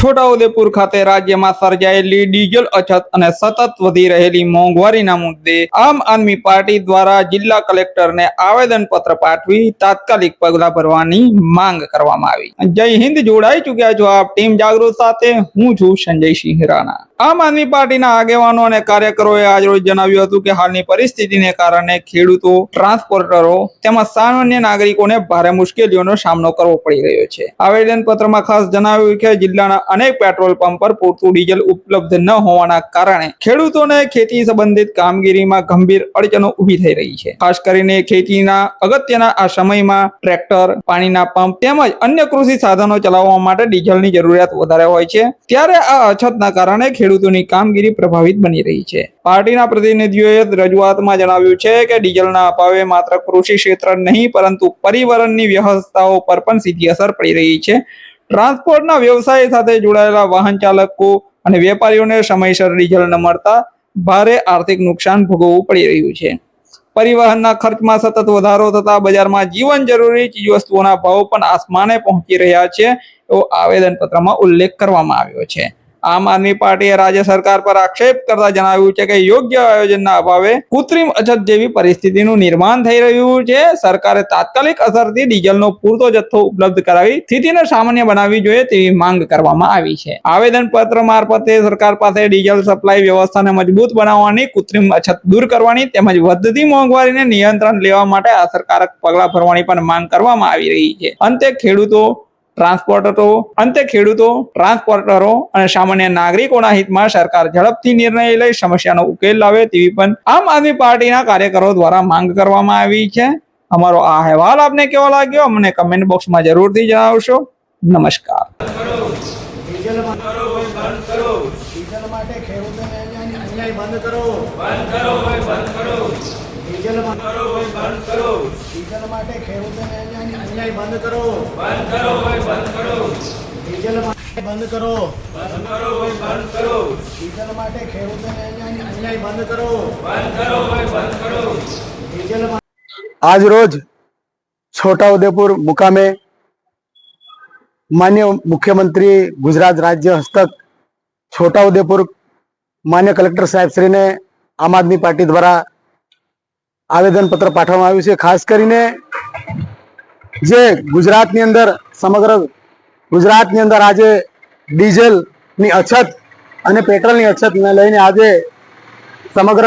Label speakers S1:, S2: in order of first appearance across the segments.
S1: છોટાઉદેપુર ખાતે રાજ્યમાં સર્જાયેલી ડીઝલ અછત અને સતત વધી રહેલી મોંઘવારીના મુદ્દે આમ આદમી પાર્ટી દ્વારા જિલ્લા કલેક્ટરને આવેદનપત્ર પાઠવી તાત્કાલિક પગલાં ભરવાની માંગ કરવામાં આવી। જય હિન્દ, જોડાઈ ચૂક્યા છો આપ ટીમ જાગૃત સાથે। હું છું સંજયસિંહ રાણા। આમ આદમી પાર્ટીના આગેવાનો અને કાર્યકરોએ આજરોજ જણાવ્યું હતું કે હાલની પરિસ્થિતિને કારણે ખેડૂતો, ટ્રાન્સપોર્ટરો તેમજ સામાન્ય નાગરિકોને ભારે મુશ્કેલીઓનો સામનો કરવો પડી રહ્યો છે। આવેદનપત્રમાં ખાસ જણાવ્યું કે જિલ્લાના અનેક પેટ્રોલ પંપ પર પૂરતું ડીઝલ ઉપલબ્ધ ન હોવાના કારણે ખેડૂતોને ખેતી સંબંધિત કામગીરીમાં ગંભીર અડચણો ઊભી થઈ રહી છે। ખાસ કરીને ખેતીના અગત્યના આ સમયમાં ટ્રેક્ટર, પાણીના પંપ તેમજ અન્ય કૃષિ સાધનો ચલાવવા માટે ડીઝલની જરૂરિયાત વધારે હોય છે, ત્યારે આ અછતના કારણે ખેડૂતોની કામગીરી પ્રભાવિત બની રહી છે। પાર્ટીના પ્રતિનિધિઓએ રજૂઆતમાં જણાવ્યું છે કે ડીઝલના અભાવે માત્ર કૃષિ ક્ષેત્ર નહીં પરંતુ પરિવહનની વ્યવસ્થાઓ પર પણ સીધી અસર પડી રહી છે। ટ્રાન્સપોર્ટના વ્યવસાય સાથે જોડાયેલા વાહન ચાલકો અને વેપારીઓને સમયસર ડીઝલ ન મળતા ભારે આર્થિક નુકસાન ભોગવવું પડી રહ્યું છે। પરિવહનના ખર્ચમાં સતત વધારો થતા બજારમાં જીવન જરૂરી ચીજવસ્તુઓના ભાવ પણ આસમાને પહોંચી રહ્યા છે, એવો આવેદનપત્રમાં ઉલ્લેખ કરવામાં આવ્યો છે। આમ આદમી પાર્ટીએ રાજ્ય સરકાર પર આક્ષેપ કરતા જણાવ્યું છે કે યોગ્ય આયોજનના અભાવે કૃત્રિમ અછત જેવી પરિસ્થિતિનું નિર્માણ થઈ રહ્યું છે। સરકારે તાત્કાલિક અસરથી ડીઝલનો પૂરતો જથ્થો ઉપલબ્ધ કરાવી સ્થિતિને સામાન્ય બનાવવી જોઈએ તેવી માંગ કરવામાં આવી છે। આવેદનપત્ર મારફતે સરકાર પાસે ડીઝલ સપ્લાય વ્યવસ્થાને મજબૂત બનાવવાની, કૃત્રિમ અછત દૂર કરવાની તેમજ વધતી મોંઘવારીને નિયંત્રણ લેવા માટે અસરકારક પગલાં ભરવાની પણ માંગ કરવામાં આવી રહી છે। અંતે ખેડૂતો, ટ્રાન્સપોર્ટરો અને સામાન્ય નાગરિકોના હિતમાં સરકાર ઝડપથી નિર્ણય લઈ સમસ્યાનો ઉકેલ લાવે તેવી પણ આમ આદમી પાર્ટીના કાર્યકરો દ્વારા માંગ કરવામાં આવી છે। અમારો આ અહેવાલ આપને કેવો લાગ્યો અમને કમેન્ટ બોક્સમાં જરૂરથી જણાવશો। નમસ્કાર।
S2: બંધ કરો, ડીઝલ માટે ખેડૂતોને અન્યાય બંધ કરો। આજ રોજ છોટાઉદેપુર મુકામે માન્ય મુખ્યમંત્રી ગુજરાત રાજ્ય હસ્તક છોટાઉદેપુર માન્ય કલેક્ટર સાહેબ શ્રીને આમ આદમી પાર્ટી દ્વારા આવેદનપત્ર પાઠવવામાં આવ્યું છે। ખાસ કરીને જે ગુજરાતની અંદર સમગ્ર ગુજરાતની અંદર આજે ડીઝલની અછત અને પેટ્રોલની અછતને લઈને આજે સમગ્ર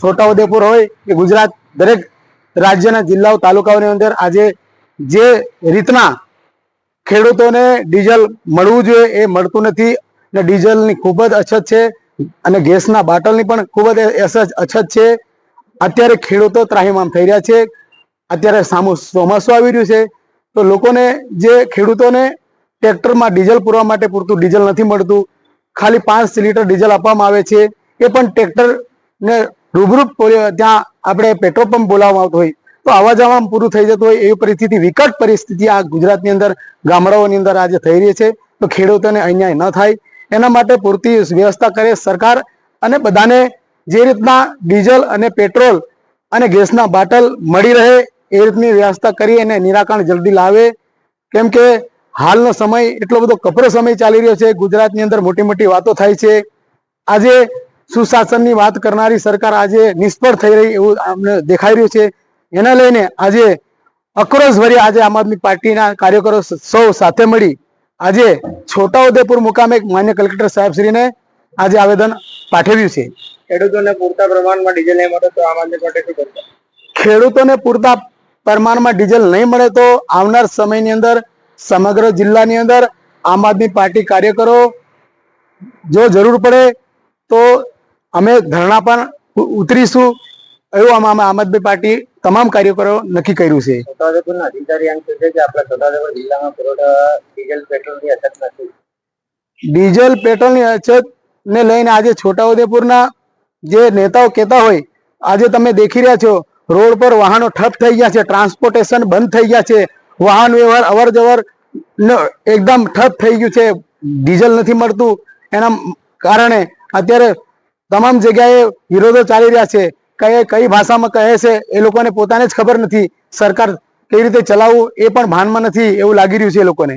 S2: છોટાઉદેપુર હોય કે ગુજરાત દરેક રાજ્યના જિલ્લાઓ તાલુકાઓની અંદર આજે જે રીતના ખેડૂતોને ડીઝલ મળવું જોઈએ એ મળતું નથી અને ડીઝલની ખૂબ જ અછત છે અને ગેસના બાટલની પણ ખૂબ જ અછત છે। અત્યારે ખેડૂતો ત્રાહિમામ થઈ રહ્યા છે। અત્યારે સામું ચોમાસું આવી રહ્યું છે તો લોકોને જે ખેડૂતોને ટ્રેક્ટરમાં ડીઝલ પૂરવા માટે પૂરતું ડીઝલ નથી મળતું। ખાલી 5 લીટર ડીઝલ આપવામાં આવે છે, એ પણ ટ્રેક્ટરને રૂબરૂ ત્યાં આપણે પેટ્રોલ પંપ બોલાવવામાં આવતો હોય તો આવા જવામાં પૂરું થઈ જતું હોય એવી પરિસ્થિતિ, વિકટ પરિસ્થિતિ આ ગુજરાતની અંદર ગામડાઓની અંદર આજે થઈ રહી છે। તો ખેડૂતોને અન્યાય ન થાય એના માટે પૂરતી વ્યવસ્થા કરે સરકાર અને બધાને જે રીતના ડીઝલ અને પેટ્રોલ અને ગેસના બાટલ મળી રહે એ રીતની વ્યવસ્થા કરી અને નિરાકરણ જલ્દી લાવે। કેમ કે હાલનો સમય એટલો બધો કપરો સમય ચાલી રહ્યો છે। ગુજરાતની અંદર મોટી મોટી વાતો થાય છે। આજે સુશાસનની વાત કરનારી સરકાર આજે નિષ્ફળ થઈ રહી એવું અમને દેખાઈ રહ્યું છે। એના લઈને આજે આક્રોશભરી આજે આમ આદમી પાર્ટીના કાર્યકરો સૌ સાથે મળી આજે છોટાઉદેપુર મુકામે માન્ય કલેક્ટર સાહેબ શ્રીને આજે આવેદન પાઠવ્યું છે।
S3: ખેડૂતોને પૂરતા પ્રમાણમાં ડીઝલ નહીં મળે તો આમ આદમી પાર્ટી શું કરશે?
S2: ખેડૂતોને પૂરતા પ્રમાણમાં ડીઝલ નહીં મળે તો આવનાર સમયની અંદર સમગ્ર જિલ્લાની અંદર આમ આદમી પાર્ટી કાર્યકરો જો જરૂર પડે તો અમે ધરણા પણ ઉતરીશું એવું આમ આદમી પાર્ટી તમામ કાર્યકરો નક્કી કર્યું છે।
S3: છોટાઉદેપુરના અધિકારી એમ કહે છે કે આપણા છોટાઉદેપુર જિલ્લામાં પુરવઠા ડીઝલ પેટ્રોલની અછત નથી।
S2: ડીઝલ પેટ્રોલની અછતને લઈને આજે છોટાઉદેપુરના જે નેતાઓ કહેતા હોય, આજે તમે દેખી રહ્યા છો રોડ પર વાહનો ઠપ થઈ ગયા છે, ટ્રાન્સપોર્ટેશન બંધ થઈ ગયા છે, વાહન વ્યવહાર અવર જવર એકદમ ઠપ થઈ ગયું છે, ડીઝલ નથી મળતું। એના કારણે અત્યારે તમામ જગ્યાએ વિરોધો ચાલી રહ્યા છે। કઈ ભાષામાં કહે છે એ લોકોને પોતાને જ ખબર નથી। સરકાર કઈ રીતે ચલાવવું એ પણ ભાનમાં નથી એવું લાગી રહ્યું છે લોકોને।